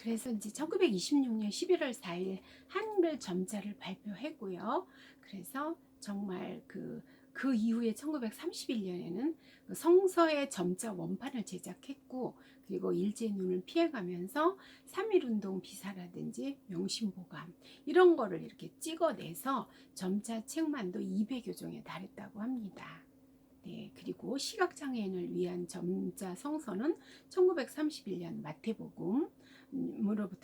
그래서 이제 1926년 11월 4일 한글 점자를 발표했고요. 그래서 정말 그 이후에 1931년에는 성서의 점자 원판을 제작했고, 그리고 일제의 눈을 피해가면서 3.1운동 비사라든지 명심보감 이런 거를 이렇게 찍어내서 점자 책만도 200여 종에 달했다고 합니다. 네, 그리고 시각장애인을 위한 점자 성서는 1931년 마태복음으로부터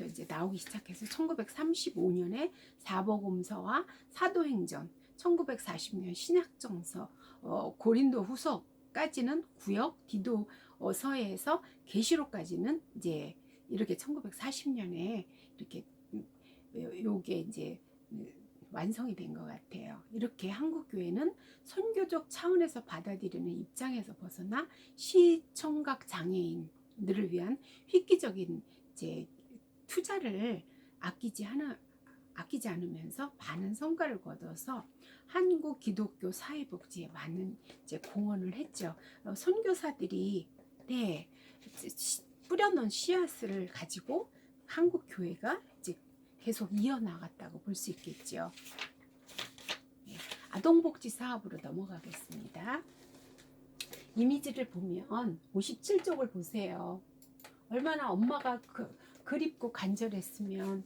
이제 나오기 시작해서 1935년에 사복음서와 사도행전, 1940년 신약정서, 고린도 후서까지는 구역, 디도서에서 계시록까지는 이제 이렇게 1940년에 이렇게 요게 이제 완성이 된 것 같아요. 이렇게 한국 교회는 선교적 차원에서 받아들이는 입장에서 벗어나 시청각 장애인들을 위한 획기적인 이제 투자를 아끼지 않으면서 많은 성과를 거둬서 한국 기독교 사회복지에 많은 이제 공헌을 했죠. 선교사들이 네, 뿌려놓은 씨앗을 가지고 한국 교회가 이제 계속 이어나갔다고 볼 수 있겠죠. 아동복지 사업으로 넘어가겠습니다. 이미지를 보면 57쪽을 보세요. 얼마나 엄마가 그립고 간절했으면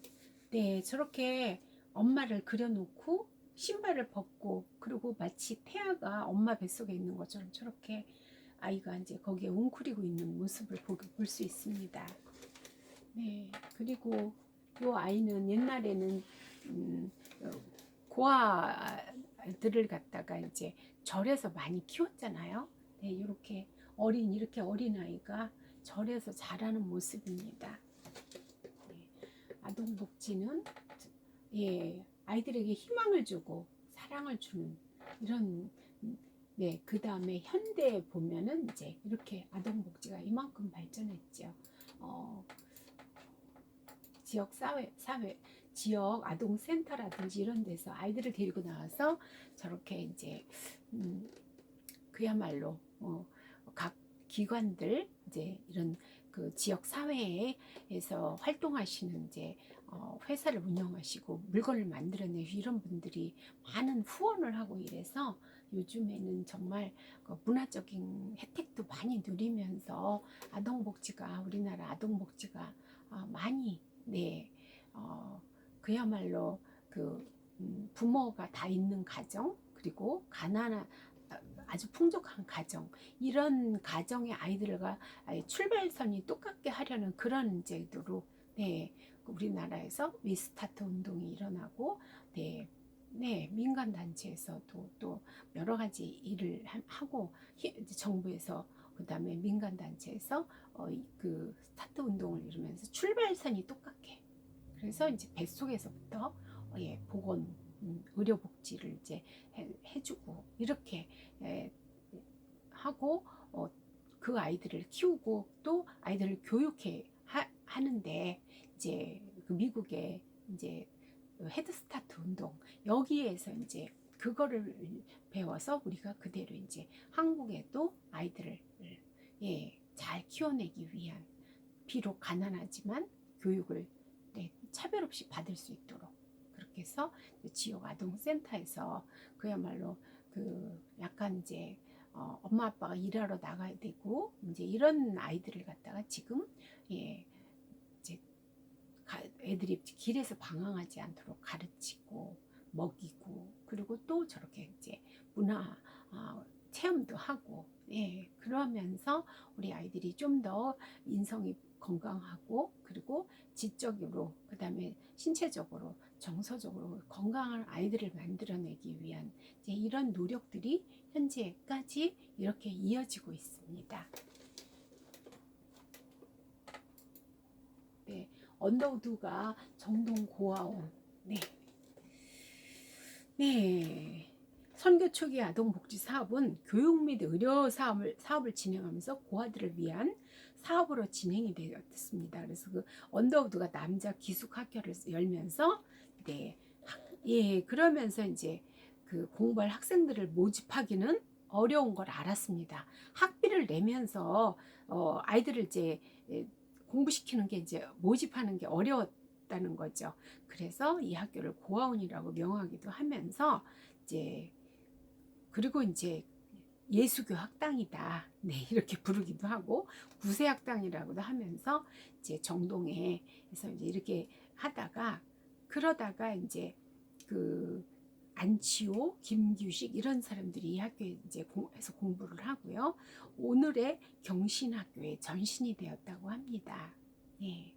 네, 저렇게 엄마를 그려놓고 신발을 벗고, 그리고 마치 태아가 엄마 뱃속에 있는 것처럼 저렇게 아이가 이제 거기에 웅크리고 있는 모습을 볼 수 있습니다. 네, 그리고 이 아이는 옛날에는 고아들을 갖다가 이제 절에서 많이 키웠잖아요. 네, 이렇게 어린 아이가 절에서 자라는 모습입니다. 네, 아동복지는 예, 아이들에게 희망을 주고 사랑을 주는 이런 네, 그 다음에 현대에 보면은 이제 이렇게 아동복지가 이만큼 발전했죠. 지역 아동센터라든지 이런 데서 아이들을 데리고 나와서 저렇게 이제 그야말로 각 기관들 이제 이런 그 지역 사회에서 활동하시는 이제 회사를 운영하시고 물건을 만들어내시고 이런 분들이 많은 후원을 하고 이래서 요즘에는 정말 그 문화적인 혜택도 많이 누리면서 우리나라 아동복지가 많이 네, 그야말로 부모가 다 있는 가정, 그리고 아주 풍족한 가정, 이런 가정의 아이들과 출발선이 똑같게 하려는 그런 제도로 네, 우리나라에서 위스타트 운동이 일어나고 네, 네, 민간 단체에서도 또 여러 가지 일을 하고 정부에서 그다음에 민간 단체에서 그 스타트 운동을 이루면서 출발선이 똑같게, 그래서 이제 뱃속에서부터 보건 의료복지를 이제 해주고 이렇게 하고 그 아이들을 키우고 또 아이들을 교육해 하는데 이제 그 미국의 이제 헤드스타트 운동, 여기에서 이제 그거를 배워서 우리가 그대로 이제 한국에도 아이들을 잘 키워내기 위한, 비록 가난하지만 교육을 차별 없이 받을 수 있도록 그렇게 해서 지역 아동센터에서 그야말로 약간 이제 엄마 아빠가 일하러 나가야 되고 이제 이런 아이들을 갖다가 지금 이제 애들이 길에서 방황하지 않도록 가르치고 먹이고, 그리고 또 저렇게 이제 문화 체험도 하고 그러면서 우리 아이들이 좀 더 인성이 건강하고, 그리고 지적으로 그다음에 신체적으로 정서적으로 건강한 아이들을 만들어내기 위한 이제 이런 노력들이 현재까지 이렇게 이어지고 있습니다. 네, 언더우드가 정동 고아원. 네. 선교 초기 아동복지 사업은 교육 및 의료 사업을 진행하면서 고아들을 위한 사업으로 진행이 되었습니다. 그래서 그 언더우드가 남자 기숙학교를 열면서 그러면서 이제 그 공부할 학생들을 모집하기는 어려운 걸 알았습니다. 학비를 내면서 아이들을 이제 공부시키는 게 이제 모집하는 게 어려웠다는 거죠. 그래서 이 학교를 고아원이라고 명하기도 하면서 이제 그리고 이제 예수교 학당이다. 네, 이렇게 부르기도 하고 구세 학당이라고도 하면서 이제 정동에서 이제 이렇게 하다가 그러다가 이제 그 안치호, 김규식 이런 사람들이 이 학교에 이제 해서 공부를 하고요. 오늘의 경신학교의 전신이 되었다고 합니다. 네.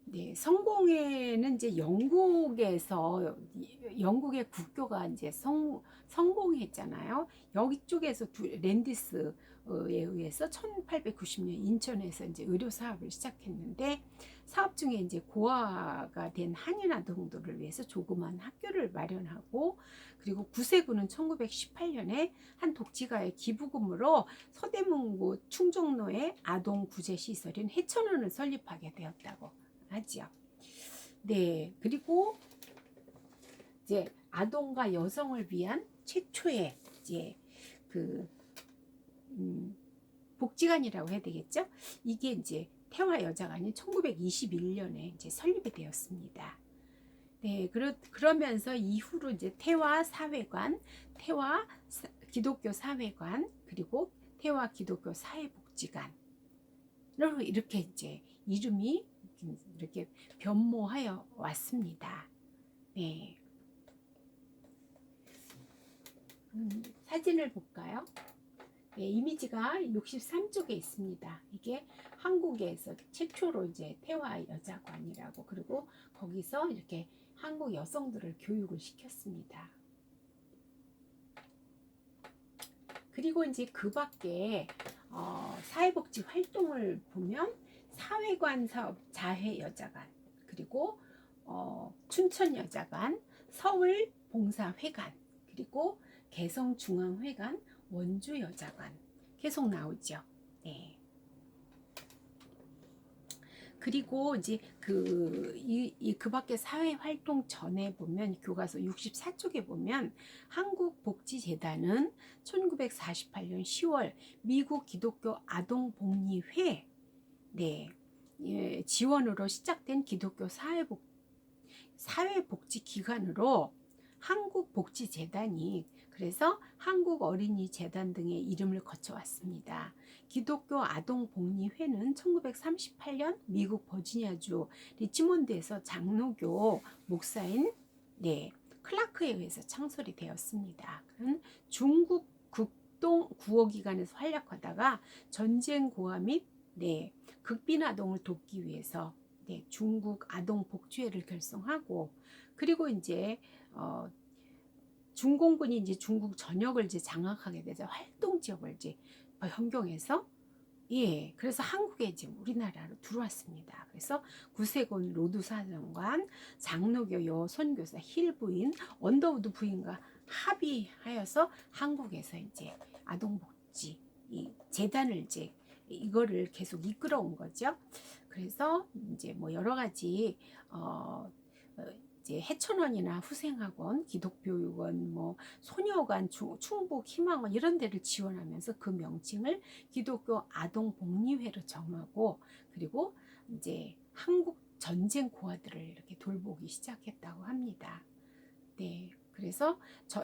네, 성공회는 이제 영국에서 영국의 국교가 이제 성공했잖아요. 여기 쪽에서 랜디스에 의해서 1890년 인천에서 이제 의료 사업을 시작했는데 사업 중에 이제 고아가 된 한인 아동들을 위해서 조그만 학교를 마련하고 그리고 구세군은 1918년에 한 독지가의 기부금으로 서대문구 충정로에 아동 구제 시설인 해천원을 설립하게 되었다고 하지요. 네, 그리고 이제 아동과 여성을 위한 최초의 이제 그 복지관이라고 해야 되겠죠? 이게 이제 태화 여자관이 1921년에 이제 설립이 되었습니다. 네, 그러면서 이후로 이제 태화 사회관, 태화 기독교 사회관, 그리고 태화 기독교 사회복지관으로 이렇게 이제 이름이 이렇게 변모하여 왔습니다. 네. 사진을 볼까요? 네, 이미지가 63쪽에 있습니다. 이게 한국에서 최초로 이제 태화 여자관이라고 그리고 거기서 이렇게 한국 여성들을 교육을 시켰습니다. 그리고 이제 그 밖에 사회복지 활동을 보면 사회관 사업 자해여자관 그리고 춘천여자관 서울봉사회관 그리고 개성중앙회관 원주여자관 계속 나오죠. 네. 그리고 이제 그 밖에 사회활동 전에 보면 교과서 64쪽에 보면 한국복지재단은 1948년 10월 미국 기독교 아동복리회 네, 예, 지원으로 시작된 기독교 사회복지기관으로 한국복지재단이 그래서 한국어린이재단 등의 이름을 거쳐왔습니다. 기독교 아동복리회는 1938년 미국 버지니아주 리치몬드에서 장로교 목사인 네, 클라크에 의해서 창설이 되었습니다. 그는 중국 극동 구호기관에서 활약하다가 전쟁 고아 및 네, 극빈 아동을 돕기 위해서 네, 중국 아동 복지회를 결성하고 그리고 이제 중공군이 이제 중국 전역을 이제 장악하게 되자 활동 지역을 이제 변경해서 예, 그래서 한국에 이제 우리나라로 들어왔습니다. 그래서 구세군 로드사령관, 장로교 여선교사 힐부인, 언더우드 부인과 합의하여서 한국에서 이제 아동복지 이 재단을 이제 이거를 계속 이끌어온 거죠. 그래서 이제 뭐 여러 가지 이제 해천원이나 후생학원, 기독교육원, 뭐 소녀관, 충북 희망원 이런 데를 지원하면서 그 명칭을 기독교 아동복리회로 정하고 그리고 이제 한국 전쟁 고아들을 이렇게 돌보기 시작했다고 합니다. 네. 그래서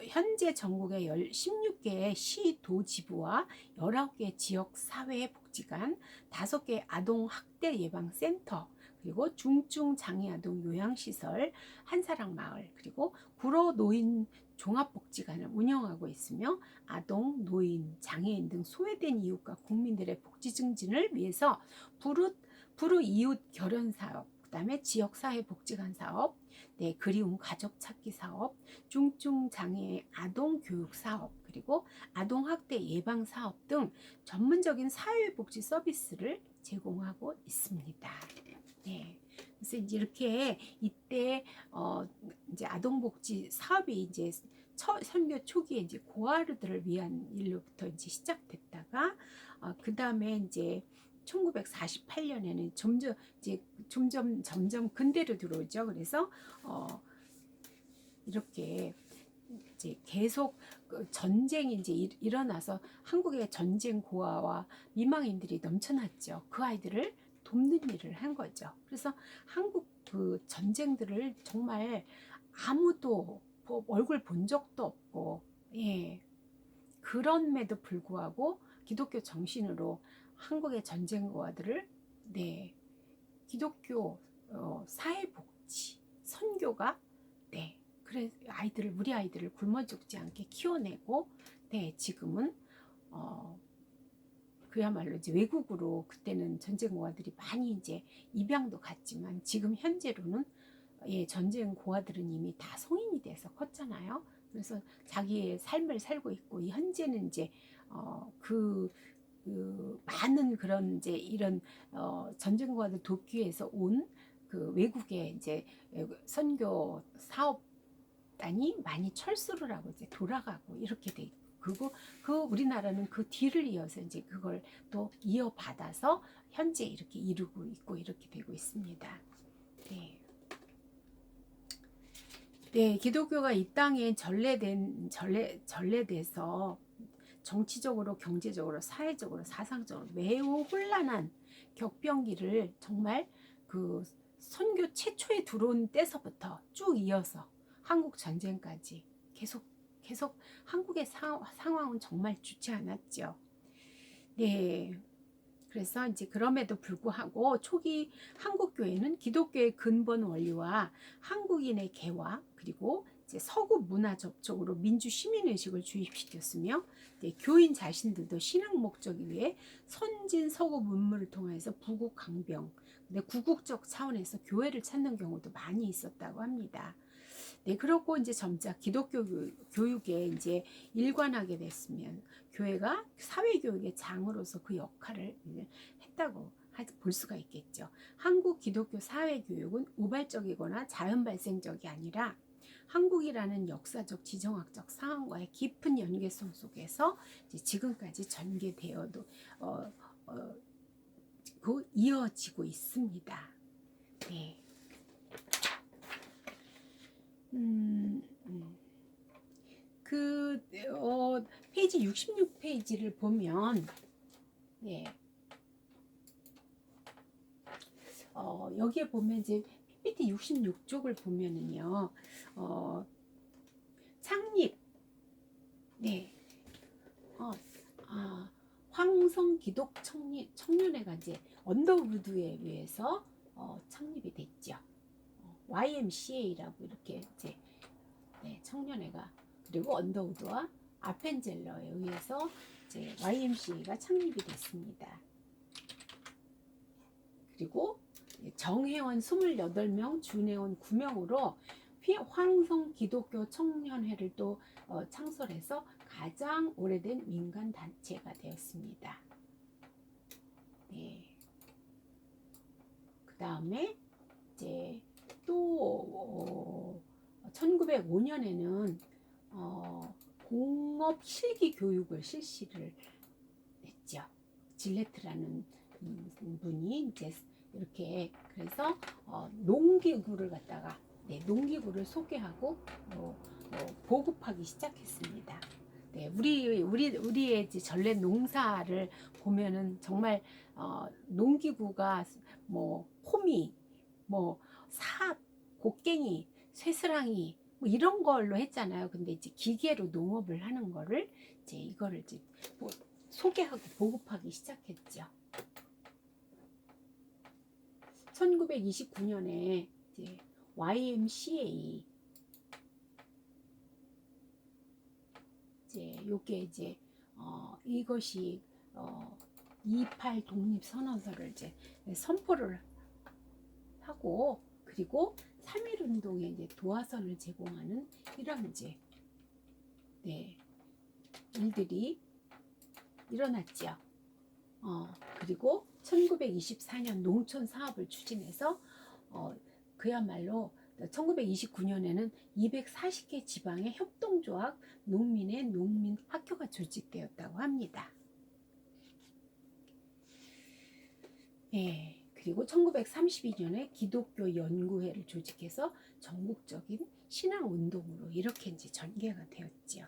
현재 전국에 16개의 시도지부와 19개 지역사회복지관, 5개 아동학대 예방센터, 그리고 중증장애아동 요양시설, 한사랑마을, 그리고 구로노인 종합복지관을 운영하고 있으며 아동, 노인, 장애인 등 소외된 이웃과 국민들의 복지 증진을 위해서 불우이웃 결연사업, 그 다음에 지역사회복지관 사업, 네, 그리운 가족 찾기 사업, 중증장애 아동 교육 사업, 그리고 아동학대 예방 사업 등 전문적인 사회복지 서비스를 제공하고 있습니다. 네. 그래서 이제 이렇게 이때 이제 아동복지 사업이 이제 선교 초기에 이제 고아들을 위한 일로부터 이제 시작됐다가 그 다음에 이제 1948년에는 점점 근대로 들어오죠. 그래서 이렇게 이제 계속 전쟁이 이제 일어나서 한국의 전쟁 고아와 미망인들이 넘쳐났죠. 그 아이들을 돕는 일을 한 거죠. 그래서 한국 그 전쟁들을 정말 아무도 얼굴 본 적도 없고, 예, 그럼에도 불구하고 기독교 정신으로 한국의 전쟁고아들을, 네, 기독교 사회복지 선교가, 네, 그래 우리 아이들을 굶어 죽지 않게 키워내고, 네, 지금은 그야말로 이제 외국으로, 그때는 전쟁고아들이 많이 이제 입양도 갔지만 지금 현재로는, 예, 전쟁 고아들은 이미 다 성인이 돼서 컸잖아요. 그래서 자기의 삶을 살고 있고, 이 현재는 이제 그 많은 그런 이제 이런 전쟁 고아들 돕기 위해서 온 그 외국의 이제 선교 사업단이 많이 철수를 하고 이제 돌아가고 이렇게 돼 있고, 그리고 우리나라는 그 뒤를 이어서 이제 그걸 또 이어받아서 현재 이렇게 이루고 있고 이렇게 되고 있습니다. 네. 네, 기독교가 이 땅에 전래돼서 정치적으로, 경제적으로, 사회적으로, 사상적으로 매우 혼란한 격변기를 정말 그 선교 최초에 들어온 때서부터 쭉 이어서 한국 전쟁까지 계속 한국의 상황은 정말 좋지 않았죠. 네. 그래서 이제 그럼에도 불구하고 초기 한국 교회는 기독교의 근본 원리와 한국인의 개화, 그리고 이제 서구 문화 접촉으로 민주 시민 의식을 주입시켰으며, 교인 자신들도 신앙 목적을 위해 선진 서구 문물을 통해서 부국 강병, 근데 구국적 차원에서 교회를 찾는 경우도 많이 있었다고 합니다. 네, 그렇고 이제 점차 기독교 교육에 이제 일관하게 됐으면 교회가 사회교육의 장으로서 그 역할을 했다고 볼 수가 있겠죠. 한국 기독교 사회교육은 우발적이거나 자연 발생적이 아니라 한국이라는 역사적 지정학적 상황과의 깊은 연계성 속에서 이제 지금까지 전개되어도 이어지고 있습니다. 네. 페이지 66페이지를 보면, 네, 여기에 보면 이제 PPT 66쪽을 보면은요, 창립, 네, 황성 기독 청년회가 이제 언더우드에 의해서 창립이 됐죠. YMCA라고 이렇게 이제, 네, 청년회가, 그리고 언더우드와 아펜젤러에 의해서 이제 YMCA가 창립이 됐습니다. 그리고 정회원 28명, 준회원 9명으로 황성 기독교 청년회를 또 창설해서 가장 오래된 민간 단체가 되었습니다. 네. 그 다음에 이제 또 1905년에는 공업 실기 교육을 실시를 했죠. 질레트라는 분이 이제 이렇게, 그래서 농기구를 갖다가, 네, 농기구를 소개하고 보급하기 시작했습니다. 네, 우리의 이제 전래 농사를 보면은 정말 농기구가 뭐 호미, 뭐 삽, 곡괭이, 쇠스랑이 뭐 이런 걸로 했잖아요. 근데 이제 기계로 농업을 하는 거를 이제 이거를 이제 소개하고 보급하기 시작했죠. 1929년에 이제 YMCA, 이제 요게 이제 이것이 28 독립선언서를 이제 선포를 하고, 그리고 3.1 운동에 이제 도화선을 제공하는 이런 이제, 네, 일들이 일어났죠. 그리고 1924년 농촌 사업을 추진해서 그야말로 1929년에는 240개 지방의 협동조합 농민의 농민 학교가 조직되었다고 합니다. 네. 그리고 1932년에 기독교 연구회를 조직해서 전국적인 신앙 운동으로 이렇게 이제 전개가 되었죠.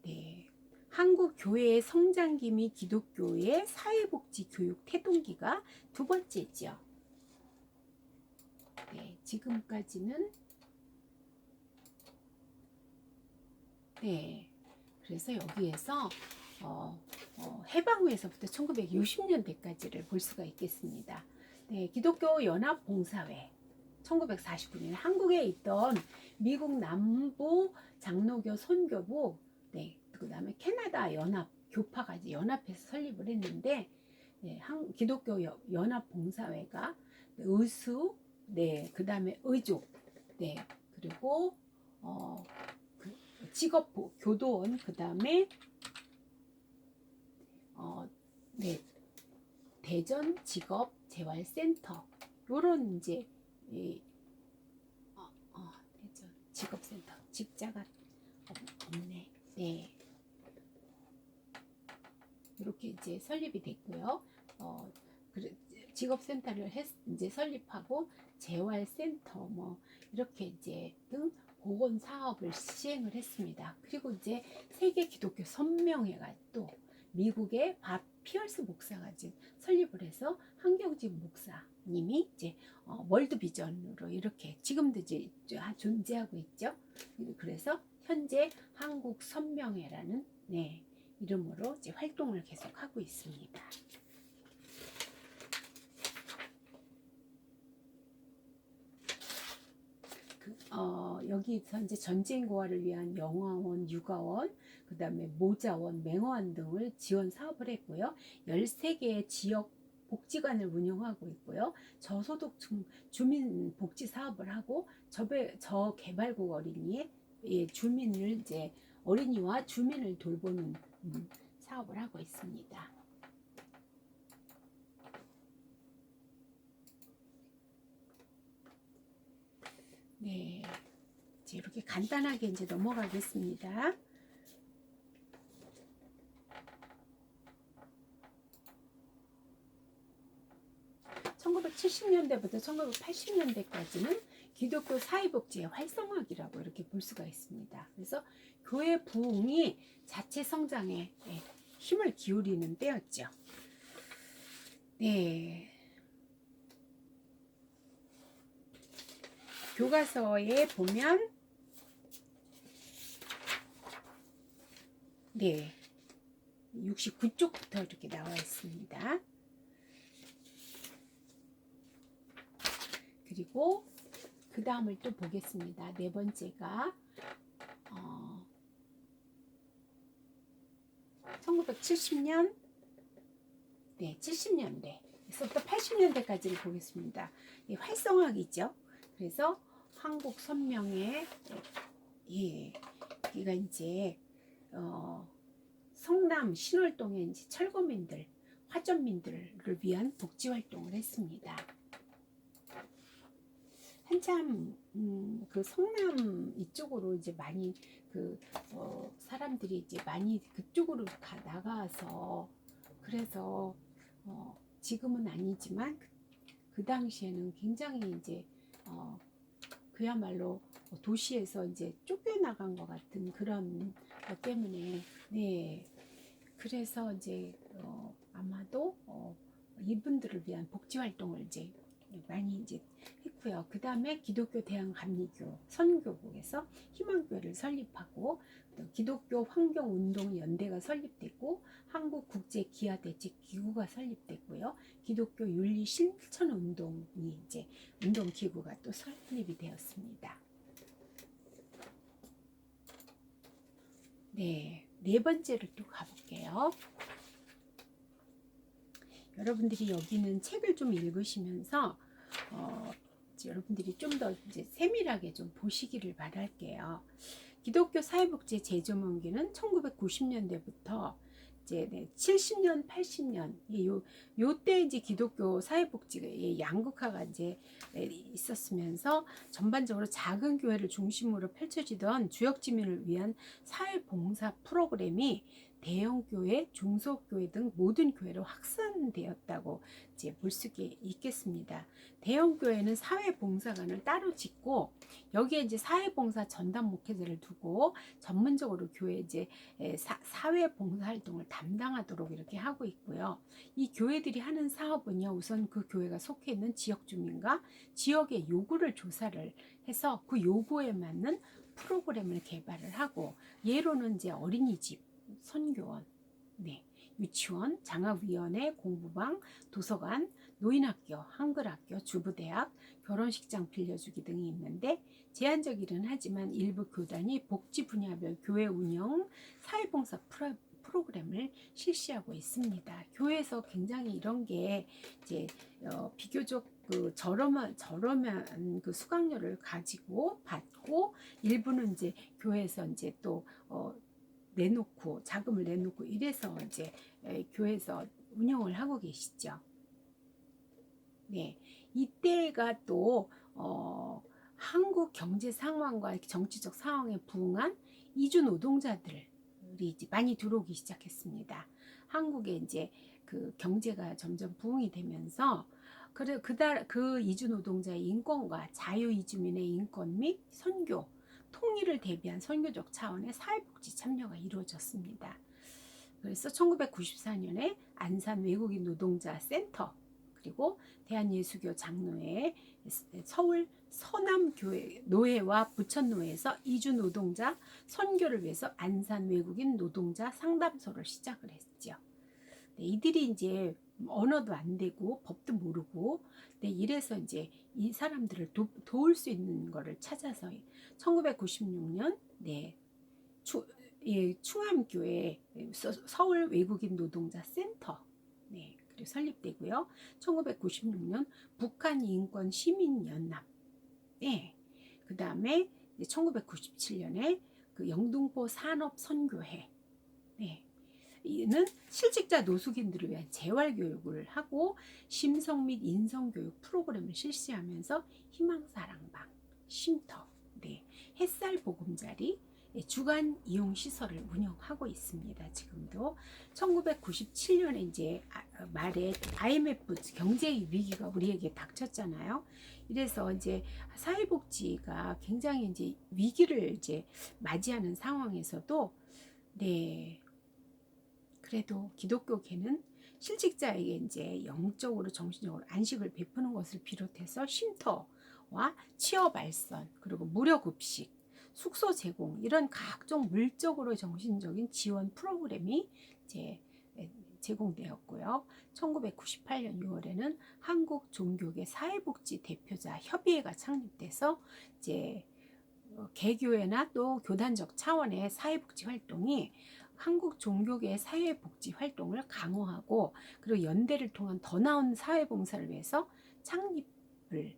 네. 한국 교회의 성장기 및 기독교의 사회복지 교육 태동기가 두 번째죠. 네, 지금까지는 네, 그래서 여기에서 해방 후에서부터 1960년대까지를 볼 수가 있겠습니다. 네, 기독교 연합봉사회 1949년 한국에 있던 미국 남부 장로교 선교부, 네, 그 다음에 캐나다 연합 교파가 이제 연합해서 설립을 했는데, 네, 기독교 연합봉사회가 의수, 네, 그 다음에 의족, 네, 그리고 직업 교도원, 그 다음에 네, 대전 직업 재활센터, 요런 이제 대전 직업센터, 직자가 없네. 네, 이렇게 이제 설립이 됐고요. 직업센터를 이제 설립하고 재활센터 뭐 이렇게 이제 등 보건 사업을 시행을 했습니다. 그리고 이제 세계 기독교 선명회가 또 미국의 밥 피얼스 목사가 이제 설립을 해서 한경직 목사님이 이제 월드 비전으로 이렇게 지금도 이제 존재하고 있죠. 그래서 현재 한국 선명회라는 네, 이름으로 이제 활동을 계속하고 있습니다. 여기서 이제 전쟁 고아를 위한 영화원, 육아원, 그 다음에 모자원, 맹어원 등을 지원 사업을 했고요. 13개의 지역 복지관을 운영하고 있고요. 저소득 주민 복지 사업을 하고 저개발국 어린이의 주민을 이제 어린이와 주민을 돌보는 사업을 하고 있습니다. 네, 이제 이렇게 간단하게 이제 넘어가겠습니다. (1970년대부터) (1980년대까지는) 기독교 사회복지의 활성화기라고 이렇게 볼 수가 있습니다. 그래서 교회 부흥이 자체 성장에 힘을 기울이는 때였죠. 네. 교과서에 보면 네, 69쪽부터 이렇게 나와 있습니다. 그리고 그 다음을 또 보겠습니다. 네 번째가 1970년, 네, 70년대에서부터 80년대까지를 보겠습니다. 활성화기죠. 그래서 한국 선명회, 여기가 이제 성남 신월동에 이제 철거민들, 화전민들을 위한 복지 활동을 했습니다. 한참 그 성남 이쪽으로 이제 많이 사람들이 이제 많이 그쪽으로 나가서, 그래서 지금은 아니지만 그 당시에는 굉장히 이제 그야말로 도시에서 이제 쫓겨나간 것 같은 그런 것 때문에, 네, 그래서 이제 아마도 이분들을 위한 복지 활동을 이제 많이 이제 했고요. 그 다음에 기독교 대한감리교 선교국에서 희망교회를 설립하고, 기독교 환경운동연대가 설립됐고, 한국국제기아대책기구가 설립됐고요. 기독교 윤리실천운동이 이제 운동기구가 또 설립이 되었습니다. 네, 네 번째를 또 가볼게요. 여러분들이 여기는 책을 좀 읽으시면서 여러분들이 좀 더 이제 세밀하게 좀 보시기를 바랄게요. 기독교 사회복지 제조문기는 1990년대부터 이제 70년, 80년 요때 이제 기독교 사회복지가 양극화가 이제 있었으면서 전반적으로 작은 교회를 중심으로 펼쳐지던 주역 지민을 위한 사회봉사 프로그램이 대형 교회, 중소교회 등 모든 교회로 확산되었다고 이제 볼 수 있겠습니다. 대형 교회는 사회봉사관을 따로 짓고 여기에 이제 사회봉사 전담 목회자를 두고 전문적으로 교회 이제 사회봉사 활동을 담당하도록 이렇게 하고 있고요. 이 교회들이 하는 사업은요, 우선 그 교회가 속해 있는 지역 주민과 지역의 요구를 조사를 해서 그 요구에 맞는 프로그램을 개발을 하고, 예로는 이제 어린이집, 선교원, 네, 유치원, 장학위원회, 공부방, 도서관, 노인학교, 한글학교, 주부대학, 결혼식장 빌려주기 등이 있는데, 제한적이긴 하지만 일부 교단이 복지 분야별 교회 운영, 사회봉사 프로그램을 실시하고 있습니다. 교회에서 굉장히 이런 게 이제 비교적 그 저렴한 그 수강료를 가지고 받고, 일부는 이제 교회에서 이제 또 내놓고 자금을 내놓고 이래서 이제 교회에서 운영을 하고 계시죠. 네, 이때가 또 한국 경제 상황과 정치적 상황에 부응한 이주 노동자들이 이제 많이 들어오기 시작했습니다. 한국에 이제 그 경제가 점점 부흥이 되면서 그 이주 노동자의 인권과 자유 이주민의 인권 및 선교 통일을 대비한 선교적 차원의 사회복지 참여가 이루어졌습니다. 그래서 1994년에 안산 외국인 노동자 센터, 그리고 대한예수교 장로회, 서울 서남교회 노회와 부천노회에서 이주 노동자 선교를 위해서 안산 외국인 노동자 상담소를 시작을 했죠. 네, 이들이 이제 언어도 안 되고 법도 모르고, 네, 이래서 이제 이 사람들을 도울 수 있는 거를 찾아서 1996년 네, 충암교회 서울 외국인 노동자 센터, 네, 그리고 설립되고요. 1996년 북한 인권 시민연합, 네, 그 다음에 1997년에 그 영등포 산업선교회, 네, 이는 실직자 노숙인들을 위한 재활교육을 하고 심성 및 인성교육 프로그램을 실시하면서 희망사랑방, 쉼터, 네, 햇살 보금자리, 주간 이용 시설을 운영하고 있습니다. 지금도 1997년에 이제 말에 IMF 경제 위기가 우리에게 닥쳤잖아요. 이래서 이제 사회복지가 굉장히 이제 위기를 이제 맞이하는 상황에서도, 네, 그래도 기독교계는 실직자에게 이제 영적으로 정신적으로 안식을 베푸는 것을 비롯해서 쉼터와 취업 알선, 그리고 무료 급식, 숙소 제공, 이런 각종 물적으로 정신적인 지원 프로그램이 이제 제공되었고요. 1998년 6월에는 한국 종교계 사회복지 대표자 협의회가 창립돼서 이제 개교회나 또 교단적 차원의 사회복지 활동이 한국 종교계의 사회복지 활동을 강화하고, 그리고 연대를 통한 더 나은 사회봉사를 위해서 창립을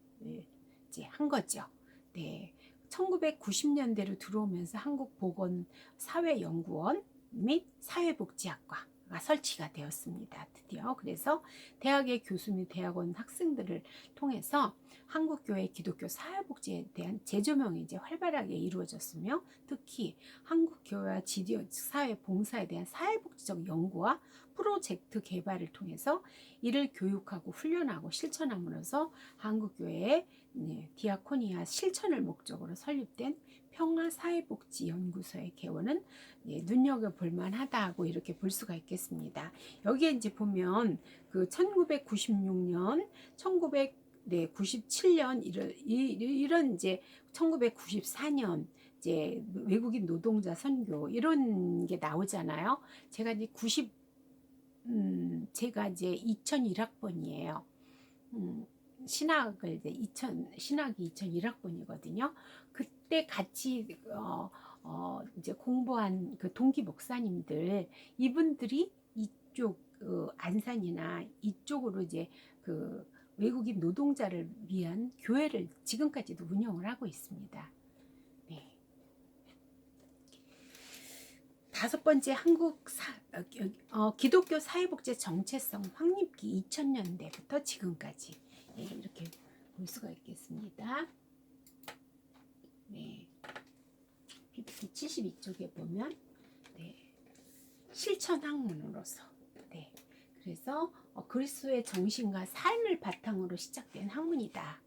이제 한 거죠. 네, 1990년대로 들어오면서 한국보건사회연구원 및 사회복지학과가 설치가 되었습니다. 드디어. 그래서 대학의 교수 및 대학원 학생들을 통해서 한국교회 기독교 사회복지에 대한 재조명이 이제 활발하게 이루어졌으며, 특히 한국교회와 지디어 사회봉사에 대한 사회복지적 연구와 프로젝트 개발을 통해서 이를 교육하고 훈련하고 실천함으로써 한국교회의 디아코니아 실천을 목적으로 설립된 평화사회복지연구소의 개원은 눈여겨볼 만하다고 이렇게 볼 수가 있겠습니다. 여기에 이제 보면 그 1996년, 1997년 이런 이제 1994년 이제 외국인 노동자 선교 이런 게 나오잖아요. 제가 이제 제가 이제 2001학번이에요. 신학이 2001학번이거든요. 그때 같이 이제 공부한 그 동기 목사님들, 이분들이 이쪽 안산이나 이쪽으로 이제 그 외국인 노동자를 위한 교회를 지금까지도 운영을 하고 있습니다. 네. 5번째 기독교 사회복지 정체성 확립기 2000년대부터 지금까지, 네, 이렇게 볼 수가 있겠습니다. 네, PPT 72쪽에 보면, 네, 실천 학문으로서. 네. 그래서 그리스도의 정신과 삶을 바탕으로 시작된 학문이다.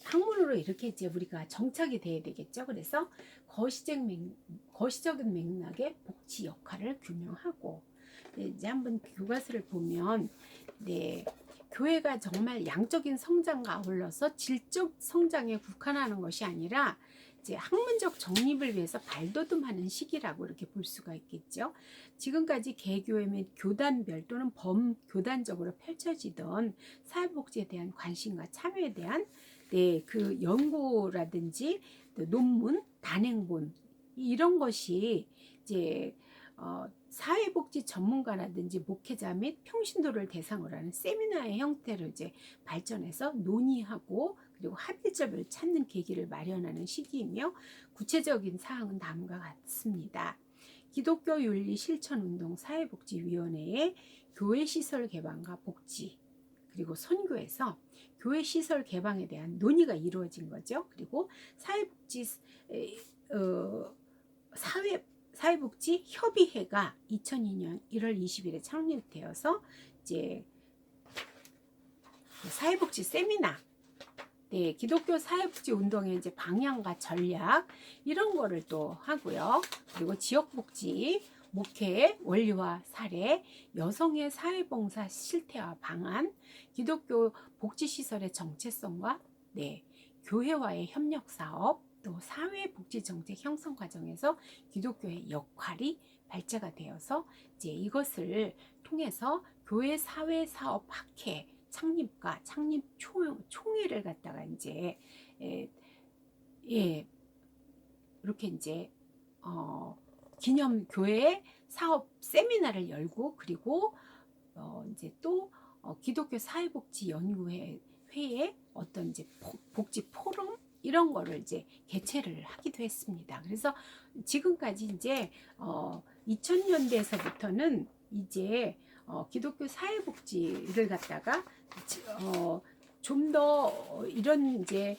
학문으로 이렇게 이제 우리가 정착이 돼야 되겠죠. 그래서 거시적인 맥락의 복지 역할을 규명하고, 네, 이제 한번 교과서를 보면, 네, 교회가 정말 양적인 성장과 아울러서 질적 성장에 국한하는 것이 아니라 이제 학문적 정립을 위해서 발돋움하는 시기라고 이렇게 볼 수가 있겠죠. 지금까지 개교회 및 교단별 또는 범교단적으로 펼쳐지던 사회복지에 대한 관심과 참여에 대한 네, 그 연구라든지 논문, 단행본 이런 것이 이제 사회복지 전문가라든지 목회자 및 평신도를 대상으로 하는 세미나의 형태로 이제 발전해서 논의하고 그리고 합의점을 찾는 계기를 마련하는 시기이며 구체적인 사항은 다음과 같습니다. 기독교 윤리 실천 운동 사회복지위원회의 교회 시설 개방과 복지 그리고 선교에서 교회 시설 개방에 대한 논의가 이루어진 거죠. 그리고 사회복지 협의회가 2002년 1월 20일에 창립되어서 이제 사회복지 세미나, 네, 기독교 사회복지 운동의 이제 방향과 전략 이런 거를 또 하고요. 그리고 지역복지, 목회, 원리와 사례, 여성의 사회봉사 실태와 방안, 기독교 복지시설의 정체성과 네, 교회와의 협력 사업, 또 사회복지 정책 형성 과정에서 기독교의 역할이 발제가 되어서 이제 이것을 통해서 교회 사회 사업 학회 창립과 창립 총회를 갖다가 이제 이렇게 이제 기념 교회 사업 세미나를 열고 그리고 이제 또 기독교 사회복지 연구회 회에 어떤 이제 복지 포럼 이런 거를 이제 개최를 하기도 했습니다. 그래서 지금까지 이제 2000년대에서부터는 이제 기독교 사회복지를 갖다가 좀 더 이런 이제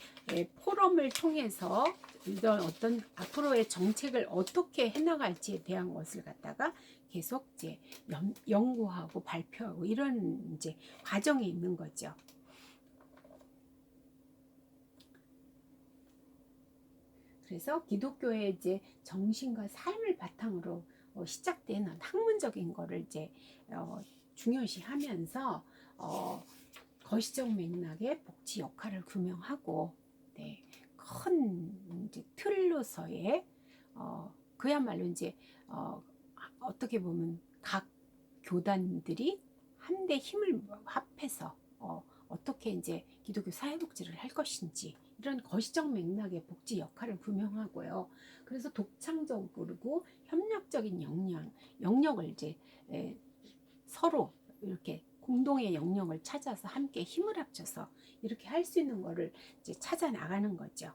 포럼을 통해서 이런 어떤 앞으로의 정책을 어떻게 해나갈지에 대한 것을 갖다가 계속 이제 연구하고 발표하고 이런 이제 과정이 있는 거죠. 그래서 기독교의 이제 정신과 삶을 바탕으로 시작된 학문적인 거를 이제 중요시하면서 거시적 맥락의 복지 역할을 규명하고 네, 큰 이제 틀로서의 그야말로 이제 어떻게 보면 각 교단들이 한데 힘을 합해서 어떻게 이제 기독교 사회복지를 할 것인지 이런 거시적 맥락의 복지 역할을 규명하고요. 그래서 독창적이고 협력적인 영역을 이제 서로 이렇게 공동의 영역을 찾아서 함께 힘을 합쳐서 이렇게 할 수 있는 거를 이제 찾아 나가는 거죠.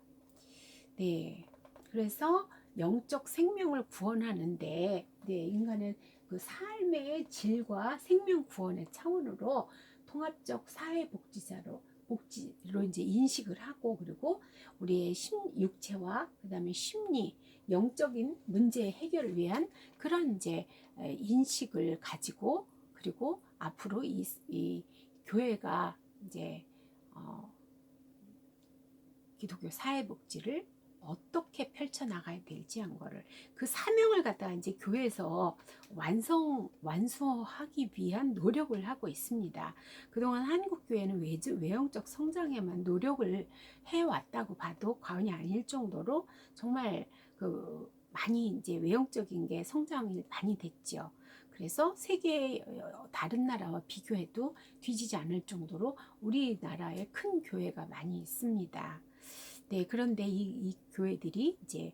네, 그래서 영적 생명을 구원하는데 네, 인간은 그 삶의 질과 생명 구원의 차원으로 통합적 사회복지로 이제 인식을 하고 그리고 우리의 육체와 그다음에 심리, 영적인 문제 해결을 위한 그런 이제 인식을 가지고 그리고 앞으로 이 교회가 이제 기독교 사회복지를 어떻게 펼쳐나가야 될지 한 거를 그 사명을 갖다가 이제 교회에서 완수하기 위한 노력을 하고 있습니다. 그동안 한국교회는 외형적 성장에만 노력을 해왔다고 봐도 과언이 아닐 정도로 정말 그 많이 이제 외형적인 게 성장이 많이 됐죠. 그래서 세계 다른 나라와 비교해도 뒤지지 않을 정도로 우리나라에 큰 교회가 많이 있습니다. 네, 그런데 이 교회들이 이제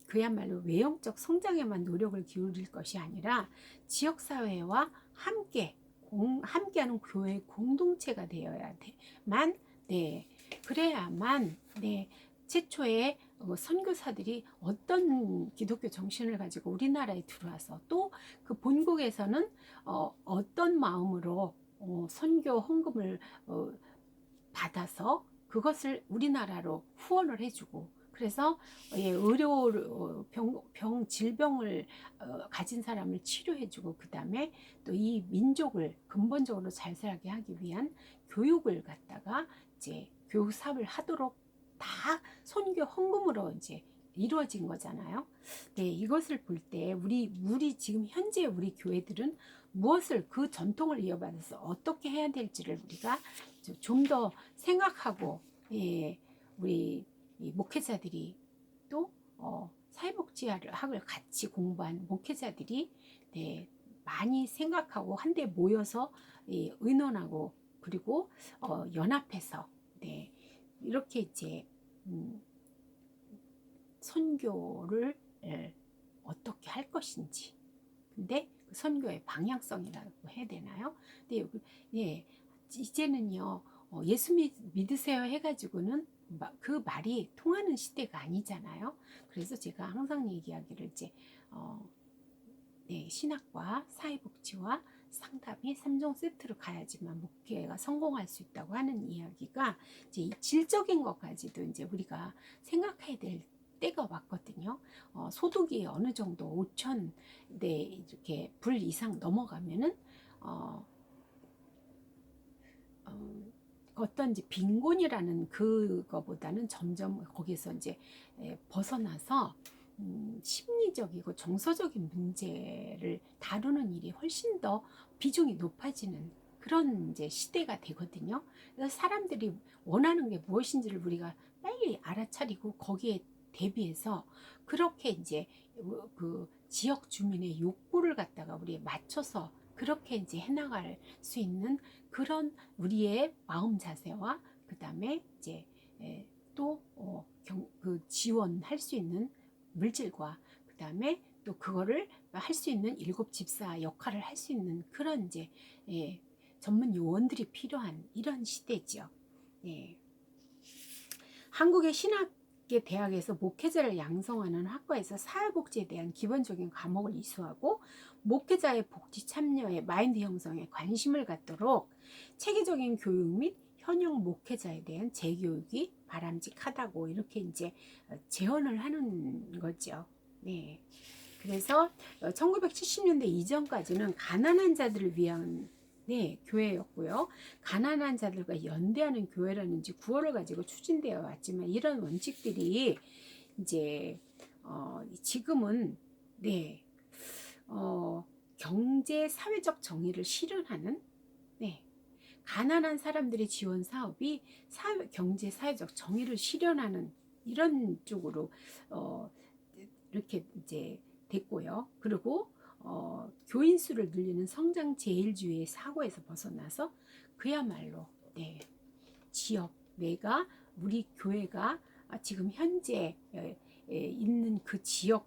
그야말로 외형적 성장에만 노력을 기울일 것이 아니라 지역사회와 함께하는 교회 공동체가 되어야만 네, 그래야만 네, 최초의 선교사들이 어떤 기독교 정신을 가지고 우리나라에 들어와서 또 그 본국에서는 어떤 마음으로 선교 헌금을 받아서 그것을 우리나라로 후원을 해주고 그래서 질병을 가진 사람을 치료해주고 그 다음에 또 이 민족을 근본적으로 잘 살게 하기 위한 교육을 갖다가 이제 교육 사업을 하도록 다 선교 헌금으로 이제 이루어진 거잖아요. 네, 이것을 볼 때 우리 지금 현재 우리 교회들은 무엇을 그 전통을 이어받아서 어떻게 해야 될지를 우리가 좀 더 생각하고, 예, 우리 목회자들이 또 사회복지학을 같이 공부한 목회자들이, 네, 많이 생각하고 한데 모여서 의논하고 그리고 연합해서, 네, 이렇게 이제 선교를 어떻게 할 것인지, 근데 그 선교의 방향성이라고 해야 되나요? 근데 예, 이제는요, 예수 믿으세요 해가지고는 그 말이 통하는 시대가 아니잖아요. 그래서 제가 항상 얘기하기를 이제 네, 신학과 사회복지와 상담이 3종 세트로 가야지만 목회가 성공할 수 있다고 하는 이야기가 이제 질적인 것까지도 이제 우리가 생각해야 될 때가 왔거든요. 소득이 어느 정도 5천 대 이렇게 불 이상 넘어가면은 어떤 이제 빈곤이라는 그거보다는 점점 거기서 이제 벗어나서 심리적이고 정서적인 문제를 다루는 일이 훨씬 더 비중이 높아지는 그런 이제 시대가 되거든요. 그래서 사람들이 원하는 게 무엇인지를 우리가 빨리 알아차리고 거기에 대비해서 그렇게 이제 그 지역 주민의 욕구를 갖다가 우리 맞춰서 그렇게 이제 해나갈 수 있는 그런 우리의 마음 자세와 그 다음에 이제 또 그 지원할 수 있는 물질과 그 다음에 또 그거를 할 수 있는 일곱 집사 역할을 할 수 있는 그런 이제 전문 요원들이 필요한 이런 시대죠. 예. 한국의 신학계 대학에서 목회자를 양성하는 학과에서 사회복지에 대한 기본적인 과목을 이수하고 목회자의 복지 참여에 마인드 형성에 관심을 갖도록 체계적인 교육 및 현역 목회자에 대한 재교육이 바람직하다고 이렇게 이제 제언을 하는 거죠. 네. 그래서 1970년대 이전까지는 가난한 자들을 위한 교회였고요. 가난한 자들과 연대하는 교회라는지 구호를 가지고 추진되어 왔지만 이런 원칙들이 이제 지금은 경제 사회적 정의를 실현하는 가난한 사람들의 지원 사업이 경제 사회적 정의를 실현하는 이런 쪽으로 이렇게 이제 됐고요. 그리고 교인 수를 늘리는 성장 제일주의의 사고에서 벗어나서 그야말로 지역 내가 우리 교회가 지금 현재 있는 그 지역과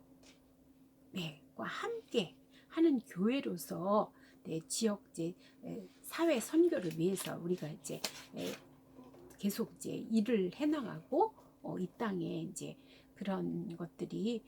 함께 하는 교회로서 지역 사회 선교를 위해서 우리가 이제 계속 이제 일을 해나가고 이 땅에 이제 그런 것들이